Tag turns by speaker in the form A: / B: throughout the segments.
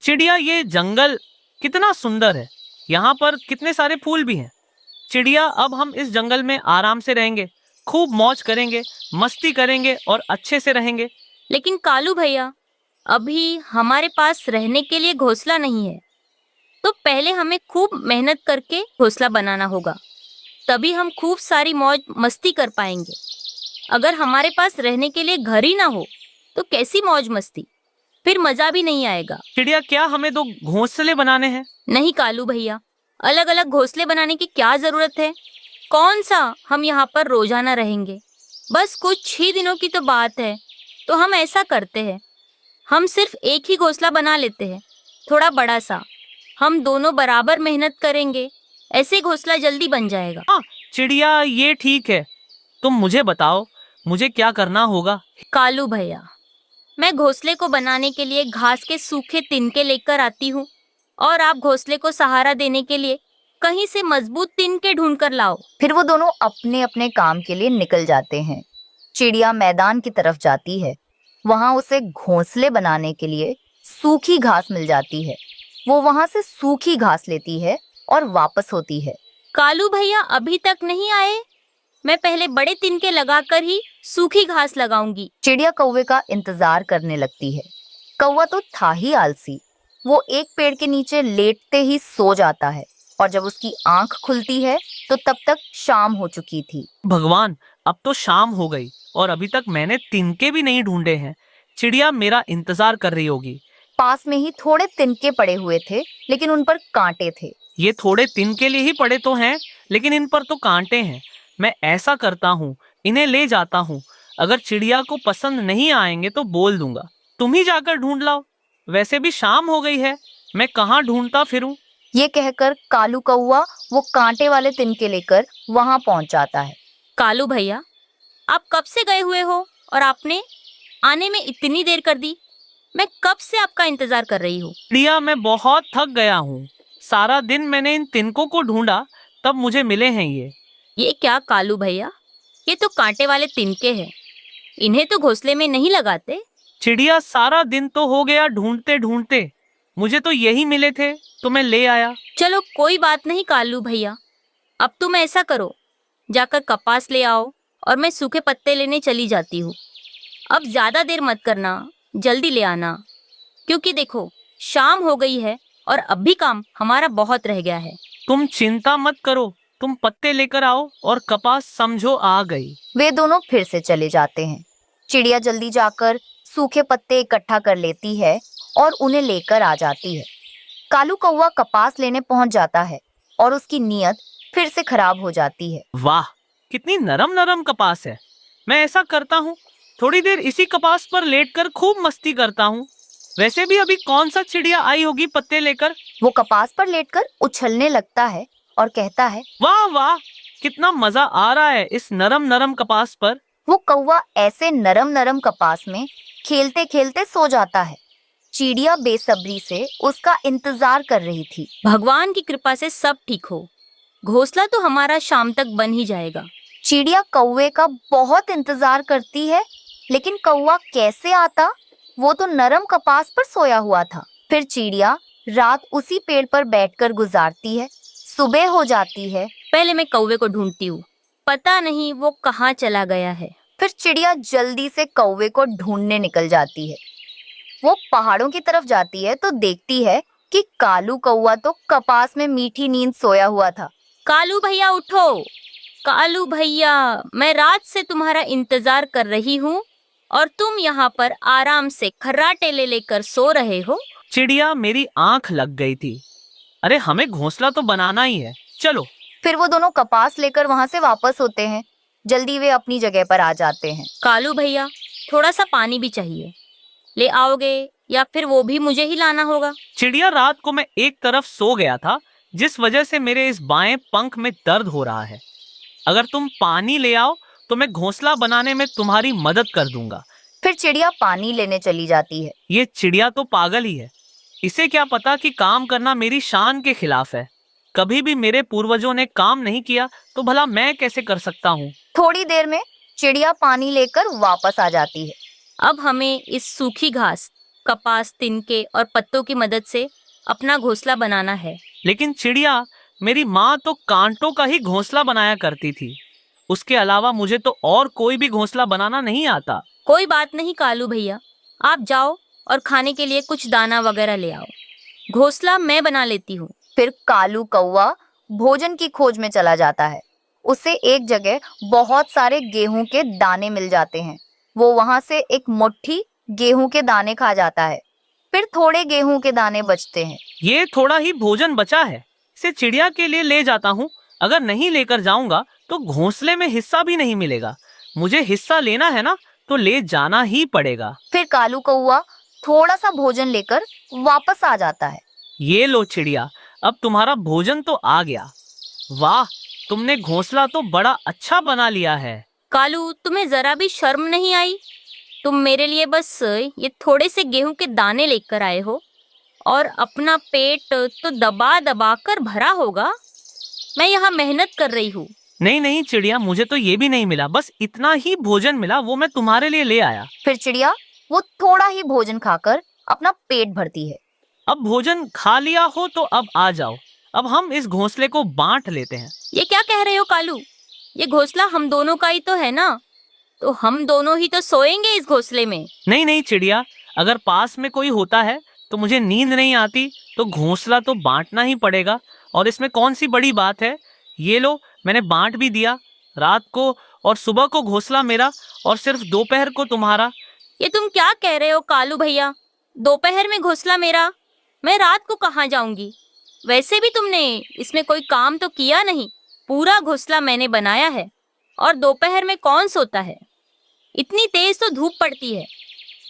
A: चिड़िया, ये जंगल कितना सुंदर है। यहाँ पर कितने सारे फूल भी हैं। चिड़िया, अब हम इस जंगल में आराम से रहेंगे, खूब मौज करेंगे, मस्ती करेंगे और अच्छे से रहेंगे।
B: लेकिन कालू भैया, अभी हमारे पास रहने के लिए घोंसला नहीं है, तो पहले हमें खूब मेहनत करके घोंसला बनाना होगा, तभी हम खूब सारी मौज मस्ती कर पाएंगे। अगर हमारे पास रहने के लिए घर ही ना हो तो कैसी मौज मस्ती, फिर मजा भी नहीं आएगा।
A: चिड़िया, क्या हमें दो घोंसले बनाने हैं?
B: नहीं कालू भैया, अलग अलग घोंसले बनाने की क्या जरूरत है। कौन सा हम यहाँ पर रोजाना रहेंगे, बस कुछ ही दिनों की तो बात है। तो हम ऐसा करते हैं, हम सिर्फ एक ही घोंसला बना लेते हैं, थोड़ा बड़ा सा। हम दोनों बराबर मेहनत करेंगे, ऐसे घोंसला जल्दी बन जाएगा।
A: हाँ चिड़िया, ये ठीक है। तुम मुझे बताओ, मुझे क्या करना होगा?
B: कालू भैया, मैं घोंसले को बनाने के लिए घास के सूखे तिनके लेकर आती हूँ, और आप घोंसले को सहारा देने के लिए कहीं से मजबूत तिनके ढूंढ कर लाओ।
C: फिर वो दोनों अपने अपने काम के लिए निकल जाते हैं। चिड़िया मैदान की तरफ जाती है। वहां उसे घोंसले बनाने के लिए सूखी घास मिल जाती है। वो वहां से सूखी घास लेती है और वापस होती है।
B: कालू भैया अभी तक नहीं आए? मैं पहले बड़े तिनके लगाकर ही सूखी घास लगाऊंगी।
C: चिड़िया कौवे का इंतजार करने लगती है। कौवा तो था ही आलसी। वो एक पेड़ के नीचे लेटते ही सो जाता है, और जब उसकी आंख खुलती है तो तब तक शाम हो चुकी थी।
A: भगवान, अब तो शाम हो गई और अभी तक मैंने तिनके भी नहीं ढूंढे हैं। चिड़िया मेरा इंतजार कर रही होगी।
C: पास में ही थोड़े तिनके पड़े हुए थे, लेकिन उन पर कांटे थे।
A: ये थोड़े तिनके लिए ही पड़े तो हैं, लेकिन इन पर तो कांटे हैं। मैं ऐसा करता हूँ, इन्हें ले जाता हूँ। अगर चिड़िया को पसंद नहीं आएंगे तो बोल दूंगा, तुम ही जाकर ढूंढ लाओ। वैसे भी शाम हो गई है, मैं कहाँ ढूंढता फिरूं?
C: ये कहकर कालू कौवा वो कांटे वाले तिनके लेकर वहां पहुंच जाता है।
B: कालू भैया, आप कब से गए हुए हो और आपने आने में इतनी देर कर दी? मैं कब से आपका इंतजार कर रही हूँ।
A: चिड़िया, मैं बहुत थक गया हूँ। सारा दिन मैंने इन तिनकों को ढूंढा, तब मुझे मिले हैं
B: ये क्या कालू भैया, ये तो कांटे वाले तिनके हैं, इन्हें तो घोंसले में नहीं लगाते।
A: चिड़िया, सारा दिन तो हो गया ढूंढते ढूंढते, मुझे तो यही मिले थे तो मैं ले आया।
B: चलो कोई बात नहीं कालू भैया, अब तुम ऐसा करो, जाकर कपास ले आओ और मैं सूखे पत्ते लेने चली जाती हूँ। अब ज्यादा देर मत करना, जल्दी ले आना, क्योंकि देखो शाम हो गई है और अब भी काम हमारा बहुत रह गया है।
A: तुम चिंता मत करो, तुम पत्ते लेकर आओ और कपास समझो आ गई।
C: वे दोनों फिर से चले जाते हैं। चिड़िया जल्दी जाकर सूखे पत्ते इकट्ठा कर लेती है और उन्हें लेकर आ जाती है। कालू कौवा कपास लेने पहुंच जाता है और उसकी नीयत फिर से खराब हो जाती है।
A: वाह, कितनी नरम नरम कपास है। मैं ऐसा करता हूँ, थोड़ी देर इसी कपास पर लेटकर खूब मस्ती करता हूँ। वैसे भी अभी कौन सा चिड़िया आई होगी पत्ते लेकर?
C: वो कपास पर लेटकर उछलने लगता है और कहता है,
A: वाह वाह, कितना मजा आ रहा है इस नरम नरम कपास पर।
C: वो कौवा ऐसे नरम नरम कपास में खेलते खेलते सो जाता है। चिड़िया बेसब्री से उसका इंतजार कर रही थी।
B: भगवान की कृपा से सब ठीक हो, घोंसला तो हमारा शाम तक बन ही जाएगा।
C: चिड़िया कौवे का बहुत इंतजार करती है, लेकिन कौवा कैसे आता? वो तो नरम कपास पर सोया हुआ था। फिर चिड़िया रात उसी पेड़ पर बैठकर गुजारती है। सुबह हो जाती है।
B: पहले मैं कौवे को ढूंढती हूँ, पता नहीं वो कहाँ चला गया है।
C: फिर चिड़िया जल्दी से कौवे को ढूंढने निकल जाती है। वो पहाड़ों की तरफ जाती है तो देखती है कि कालू कौवा तो कपास में मीठी नींद सोया हुआ था।
B: कालू भैया उठो, कालू भैया, मैं रात से तुम्हारा इंतजार कर रही हूँ और तुम यहाँ पर आराम से खर्राटे ले लेकर सो रहे हो।
A: चिड़िया, मेरी आंख लग गई थी। अरे हमें घोंसला तो बनाना ही है, चलो।
C: फिर वो दोनों कपास लेकर वहां से वापस होते हैं। जल्दी वे अपनी जगह पर आ जाते हैं।
B: कालू भैया, थोड़ा सा पानी भी चाहिए, ले आओगे या फिर वो भी मुझे ही लाना होगा?
A: चिड़िया, रात को मैं एक तरफ सो गया था, जिस वजह से मेरे इस बाएं पंख में दर्द हो रहा है। अगर तुम पानी ले आओ तो मैं घोंसला बनाने में तुम्हारी मदद कर दूंगा।
C: फिर चिड़िया पानी लेने चली जाती है।
A: ये चिड़िया तो पागल ही है, इसे क्या पता कि काम करना मेरी शान के खिलाफ है। कभी भी मेरे पूर्वजों ने काम नहीं किया तो भला मैं कैसे कर सकता हूँ।
C: थोड़ी देर में चिड़िया पानी लेकर वापस आ जाती है।
B: अब हमें इस सूखी घास कपास, तिनके और पत्तों की मदद से अपना घोंसला बनाना है।
A: लेकिन चिड़िया, मेरी माँ तो कांटों का ही घोंसला बनाया करती थी। उसके अलावा मुझे तो और कोई भी घोंसला बनाना नहीं आता।
B: कोई बात नहीं कालू भैया, आप जाओ और खाने के लिए कुछ दाना वगैरह ले आओ। घोंसला मैं बना लेती हूँ।
C: फिर कालू कौवा भोजन की खोज में चला जाता है। उसे एक जगह बहुत सारे गेहूं के दाने मिल जाते हैं। वो वहां से एक मुट्ठी गेहूं के दाने खा जाता है। फिर थोड़े गेहूं के दाने बचते हैं।
A: ये थोड़ा ही भोजन बचा है, इसे चिड़िया के लिए ले जाता हूँ। अगर नहीं लेकर जाऊंगा तो घोंसले में हिस्सा भी नहीं मिलेगा। मुझे हिस्सा लेना है ना, तो ले जाना ही पड़ेगा।
C: फिर कालू कौवा थोड़ा सा भोजन लेकर वापस आ जाता है।
A: ये लो चिड़िया, अब तुम्हारा भोजन तो आ गया। वाह, तुमने घोंसला तो बड़ा अच्छा बना लिया है।
B: कालू, तुम्हें जरा भी शर्म नहीं आई? तुम मेरे लिए बस ये थोड़े से गेहूं के दाने लेकर आए हो और अपना पेट तो दबा दबा कर भरा होगा। मैं यहाँ मेहनत कर रही हूँ।
A: नहीं नहीं चिड़िया, मुझे तो ये भी नहीं मिला, बस इतना ही भोजन मिला, वो मैं तुम्हारे लिए ले आया।
C: फिर चिड़िया वो थोड़ा ही भोजन खाकर अपना पेट भरती है।
A: अब भोजन खा लिया हो तो अब आ जाओ, अब हम इस घोंसले को बांट लेते हैं।
B: ये क्या कह रहे हो कालू? ये घोंसला हम दोनों का ही तो है ना, तो हम दोनों ही तो सोएंगे इस घोंसले में।
A: नहीं नहीं चिड़िया, अगर पास में कोई होता है तो मुझे नींद नहीं आती, तो घोंसला तो बांटना ही पड़ेगा। और इसमें कौन सी बड़ी बात है। ये लो, मैंने बांट भी दिया। रात को और सुबह को घोंसला मेरा और सिर्फ दोपहर को तुम्हारा।
B: ये तुम क्या कह रहे हो कालू भैया? दोपहर में घोंसला मेरा, मैं रात को कहाँ जाऊंगी? वैसे भी तुमने इसमें कोई काम तो किया नहीं। पूरा घोंसला मैंने बनाया है। और दोपहर में कौन सोता है? इतनी तेज तो धूप पड़ती है।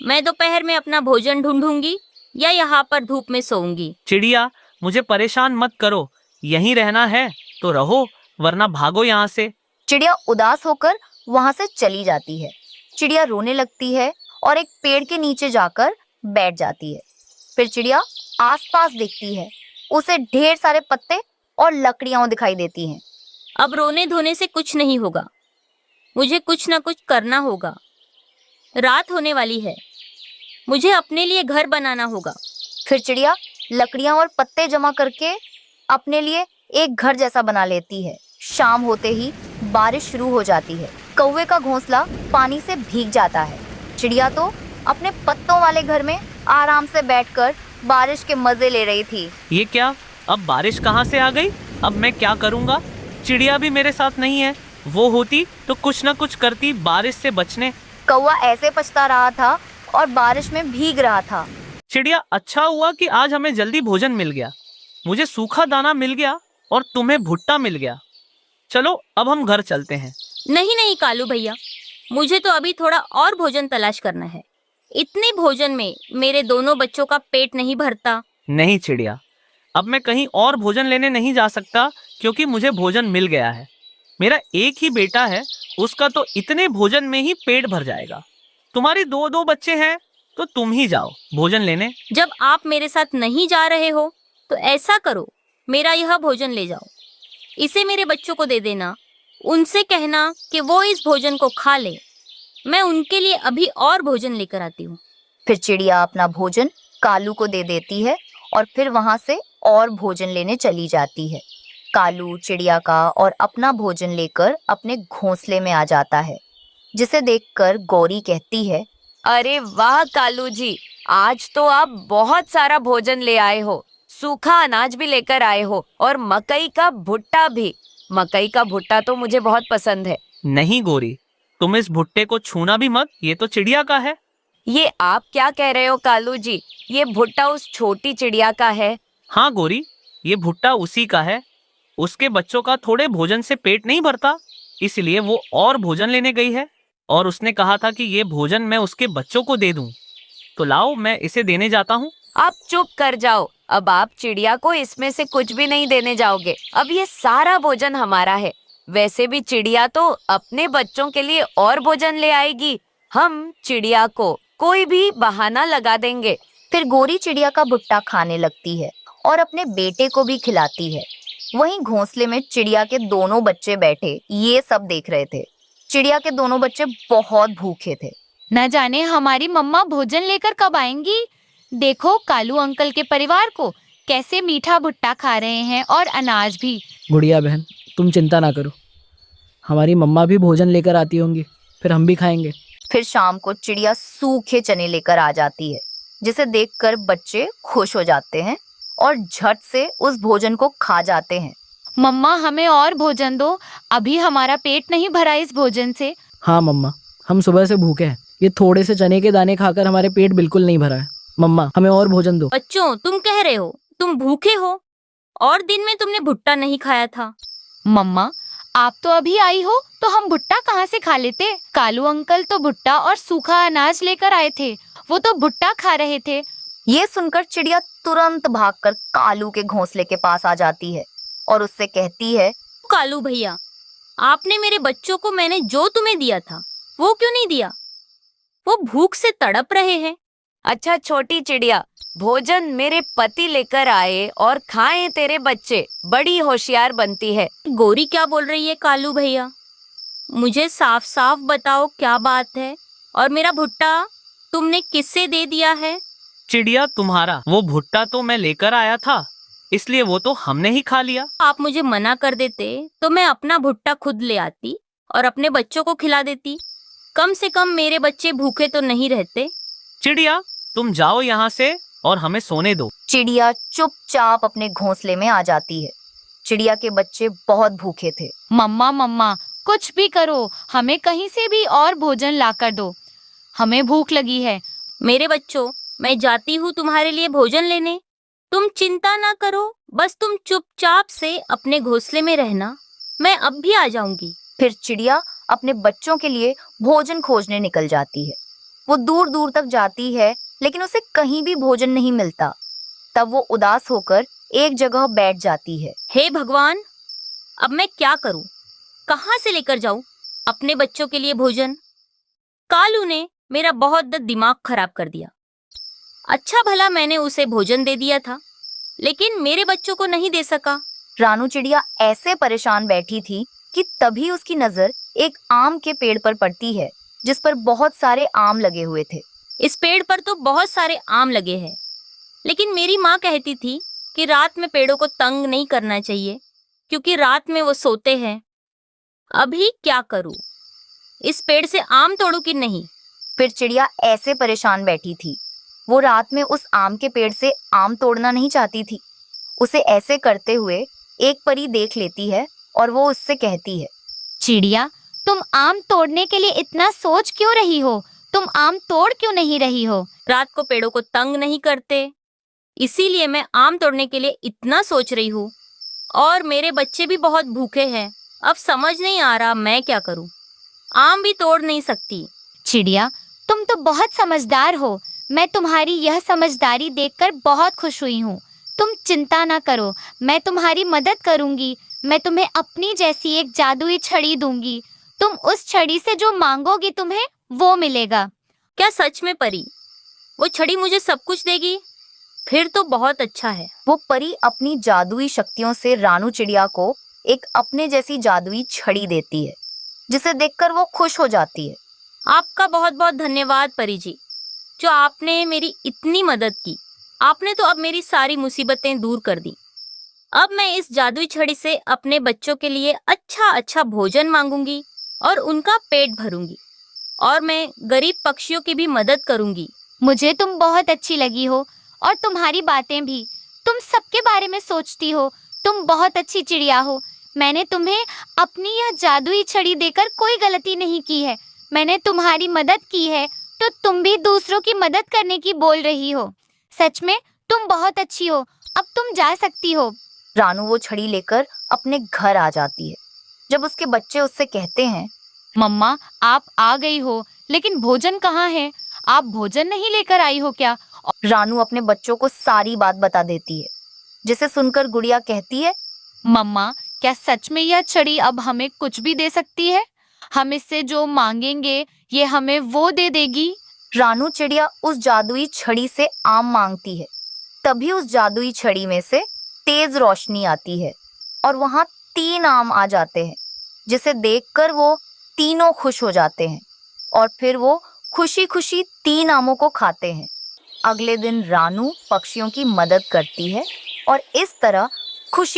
B: मैं दोपहर में अपना भोजन ढूंढूंगी या यहाँ पर धूप में सोऊंगी।
A: चिड़िया, मुझे परेशान मत करो। यहीं रहना है तो रहो, वरना भागो यहाँ से।
C: चिड़िया उदास होकर वहां से चली जाती है। चिड़िया रोने लगती है और एक पेड़ के नीचे जाकर बैठ जाती है। फिर चिड़िया आसपास देखती है। उसे ढेर सारे पत्ते और लकड़ियां दिखाई देती हैं।
B: अब रोने धोने से कुछ नहीं होगा। मुझे कुछ ना कुछ करना होगा। रात होने वाली है। मुझे अपने लिए घर बनाना होगा।
C: फिर चिड़िया लकड़ियां और पत्ते जमा करके अपने लिए एक घर जैसा बना लेती है। शाम होते ही बारिश शुरू हो जाती है। कौवे का घोंसला पानी से भीग जाता है। चिड़िया तो अपने पत्तों वाले घर में आराम से बैठकर बारिश के मजे ले रही थी।
A: ये क्या, अब बारिश कहाँ से आ गई? अब मैं क्या करूँगा? चिड़िया भी मेरे साथ नहीं है। वो होती तो कुछ ना कुछ करती बारिश से बचने।
C: कौवा ऐसे पछता रहा था और बारिश में भीग रहा था।
A: चिड़िया, अच्छा हुआ कि आज हमें जल्दी भोजन मिल गया। मुझे सूखा दाना मिल गया और तुम्हें भुट्टा मिल गया। चलो अब हम घर चलते हैं।
B: नहीं नहीं कालू भैया, मुझे तो अभी थोड़ा और भोजन तलाश करना है। इतने भोजन में मेरे दोनों बच्चों का पेट नहीं भरता।
A: नहीं चिड़िया, अब मैं कहीं और भोजन लेने नहीं जा सकता, क्योंकि मुझे भोजन मिल गया है। मेरा एक ही बेटा है, उसका तो इतने भोजन में ही पेट भर जाएगा। तुम्हारी दो दो बच्चे हैं, तो तुम ही जाओ भोजन लेने।
B: जब आप मेरे साथ नहीं जा रहे हो तो ऐसा करो, मेरा यह भोजन ले जाओ। इसे मेरे बच्चों को दे देना। उनसे कहना कि वो इस भोजन को खा ले। मैं उनके लिए अभी और भोजन लेकर आती हूँ।
C: फिर चिड़िया अपना भोजन कालू को दे देती है और फिर वहां से और भोजन लेने चली जाती है। कालू चिड़िया का और अपना भोजन लेकर अपने घोंसले में आ जाता है, जिसे देखकर गौरी कहती है,
D: अरे वाह कालू जी, आज तो आप बहुत सारा भोजन ले आए हो। सूखा अनाज भी लेकर आए हो और मकई का भुट्टा भी। मकई का भुट्टा तो मुझे बहुत पसंद है।
A: नहीं गौरी, तुम इस भुट्टे को छूना भी मत, ये तो चिड़िया का है।
D: ये आप क्या कह रहे हो कालू जी? ये भुट्टा उस छोटी चिड़िया का है।
A: हाँ गौरी, ये भुट्टा उसी का है। उसके बच्चों का थोड़े भोजन से पेट नहीं भरता, इसलिए वो और भोजन लेने गई है और उसने कहा था कि ये भोजन मैं उसके बच्चों को दे दूं। तो लाओ, मैं इसे देने जाता हूँ।
D: आप चुप कर जाओ। अब आप चिड़िया को इसमें से कुछ भी नहीं देने जाओगे। अब ये सारा भोजन हमारा है। वैसे भी चिड़िया तो अपने बच्चों के लिए और भोजन ले आएगी। हम चिड़िया को कोई भी बहाना लगा देंगे।
C: फिर गौरी चिड़िया का भुट्टा खाने लगती है और अपने बेटे को भी खिलाती है। वहीं घोंसले में चिड़िया के दोनों बच्चे बैठे ये सब देख रहे थे। चिड़िया के दोनों बच्चे बहुत भूखे थे।
E: न जाने हमारी मम्मा भोजन लेकर कब आएंगी। देखो कालू अंकल के परिवार को कैसे मीठा भुट्टा खा रहे हैं और अनाज भी।
F: गुड़िया बहन, तुम चिंता ना करो, हमारी मम्मा भी भोजन लेकर आती होंगी, फिर हम भी खाएंगे।
C: फिर शाम को चिड़िया सूखे चने लेकर आ जाती है, जिसे देखकर बच्चे खुश हो जाते हैं और झट से उस भोजन को खा जाते हैं।
E: मम्मा हमें और भोजन दो, अभी हमारा पेट नहीं भरा इस भोजन से।
F: हाँ मम्मा, हम सुबह से भूखे हैं, ये थोड़े से चने के दाने खाकर हमारे पेट बिल्कुल नहीं भरा है। मम्मा हमें और भोजन दो।
B: बच्चों, तुम कह रहे हो तुम भूखे हो और दिन में तुमने भुट्टा नहीं खाया था।
E: मम्मा आप तो अभी आई हो तो हम भुट्टा कहाँ से खा लेते। कालू अंकल तो भुट्टा और सूखा अनाज लेकर आए थे, वो तो भुट्टा खा रहे थे।
C: ये सुनकर चिड़िया तुरंत भागकर कालू के घोंसले के पास आ जाती है और उससे कहती है,
B: कालू भैया, आपने मेरे बच्चों को मैंने जो तुम्हें दिया था वो क्यों नहीं दिया? वो भूख से तड़प रहे हैं।
D: अच्छा छोटी चिड़िया, भोजन मेरे पति लेकर आए और खाएं तेरे बच्चे, बड़ी होशियार बनती है।
B: गोरी क्या बोल रही है कालू भैया? मुझे साफ साफ बताओ क्या बात है, और मेरा भुट्टा तुमने किससे दे दिया है?
A: चिड़िया तुम्हारा वो भुट्टा तो मैं लेकर आया था, इसलिए वो तो हमने ही खा लिया।
B: आप मुझे मना कर देते तो मैं अपना भुट्टा खुद ले आती और अपने बच्चों को खिला देती। कम से कम मेरे बच्चे भूखे तो नहीं रहते।
A: चिड़िया तुम जाओ यहाँ से और हमें सोने दो।
C: चिड़िया चुपचाप अपने घोंसले में आ जाती है। चिड़िया के बच्चे बहुत भूखे थे।
E: मम्मा कुछ भी करो, हमें कहीं से भी और भोजन लाकर दो, हमें भूख लगी है।
B: मेरे बच्चों, मैं जाती हूँ तुम्हारे लिए भोजन लेने। तुम चिंता ना करो, बस तुम चुपचाप से अपने घोंसले में रहना, मैं अब भी आ जाऊंगी।
C: फिर चिड़िया अपने बच्चों के लिए भोजन खोजने निकल जाती है। वो दूर दूर तक जाती है, लेकिन उसे कहीं भी भोजन नहीं मिलता। तब वो उदास होकर एक जगह बैठ जाती है।
B: हे भगवान, अब मैं क्या करूं? कहाँ से लेकर जाऊं अपने बच्चों के लिए भोजन? कालू ने मेरा बहुत दिमाग खराब कर दिया। अच्छा भला मैंने उसे भोजन दे दिया था, लेकिन मेरे बच्चों को नहीं दे सका।
C: रानू चिड़िया ऐसे परेशान बैठी थी कि तभी उसकी नजर एक आम के पेड़ पर पड़ती है, जिस पर बहुत सारे आम लगे हुए थे।
B: इस पेड़ पर तो बहुत सारे आम लगे हैं, लेकिन मेरी माँ कहती थी कि रात में पेड़ों को तंग नहीं करना चाहिए, क्योंकि रात में वो सोते हैं। अभी क्या करूं? इस पेड़ से आम तोड़ूं कि नहीं?
C: फिर चिड़िया ऐसे परेशान बैठी थी। वो रात में उस आम के पेड़ से आम तोड़ना नहीं चाहती थी। उसे ऐसे करते हुए एक परी देख लेती है और वो उससे कहती है,
E: चिड़िया तुम आम तोड़ने के लिए इतना सोच क्यों रही हो? तुम आम तोड़ क्यों नहीं रही हो?
B: रात को पेड़ों को तंग नहीं करते, इसीलिए मैं आम तोड़ने के लिए इतना सोच रही हूँ। और मेरे बच्चे भी बहुत भूखे हैं। अब समझ नहीं आ रहा मैं क्या करूँ। आम भी तोड़ नहीं सकती।
E: चिड़िया तुम तो बहुत समझदार हो, मैं तुम्हारी यह समझदारी देखकर बहुत खुश हुई हूँ। तुम चिंता ना करो, मैं तुम्हारी मदद करूँगी। मैं तुम्हें अपनी जैसी एक जादुई छड़ी दूंगी। तुम उस छड़ी से जो मांगोगी तुम्हें वो मिलेगा।
B: क्या सच में परी? वो छड़ी मुझे सब कुछ देगी? फिर तो बहुत अच्छा है।
C: वो परी अपनी जादुई शक्तियों से रानू चिड़िया को एक अपने जैसी जादुई छड़ी देती है, जिसे देखकर वो खुश हो जाती है।
B: आपका बहुत बहुत धन्यवाद परी जी, जो आपने मेरी इतनी मदद की। आपने तो अब मेरी सारी मुसीबतें दूर कर दी। अब मैं इस जादुई छड़ी से अपने बच्चों के लिए अच्छा अच्छा भोजन मांगूंगी और उनका पेट भरूंगी, और मैं गरीब पक्षियों की भी मदद करूंगी।
E: मुझे तुम बहुत अच्छी लगी हो और तुम्हारी बातें भी। तुम सबके बारे में सोचती हो। तुम बहुत अच्छी चिड़िया हो। मैंने तुम्हें अपनी यह जादुई छड़ी देकर कोई गलती नहीं की है। मैंने तुम्हारी मदद की है, तो तुम भी दूसरों की मदद करने की बोल रही हो। सच में तुम बहुत अच्छी हो। अब तुम जा सकती हो।
C: रानू वो छड़ी लेकर अपने घर आ जाती है। जब उसके बच्चे उससे कहते हैं,
E: मम्मा आप आ गई हो, लेकिन भोजन कहाँ है? आप भोजन नहीं लेकर आई हो क्या?
C: रानू अपने बच्चों को सारी बात बता देती है, जिसे सुनकर गुड़िया कहती है,
E: मम्मा क्या सच में यह छड़ी अब हमें कुछ भी दे सकती है? हम इससे जो मांगेंगे ये हमें वो दे देगी?
C: रानू चिड़िया उस जादुई छड़ी से आम मांगती है। तभी उस जादुई छड़ी में से तेज रोशनी आती है और वहां 3 आम आ जाते हैं, जिसे देखकर वो तीनों खुश हो जाते हैं और फिर वो खुशी खुशी 3 आमों को खाते हैं। अगले दिन रानू पक्षियों की मदद करती है और इस तरह खुशी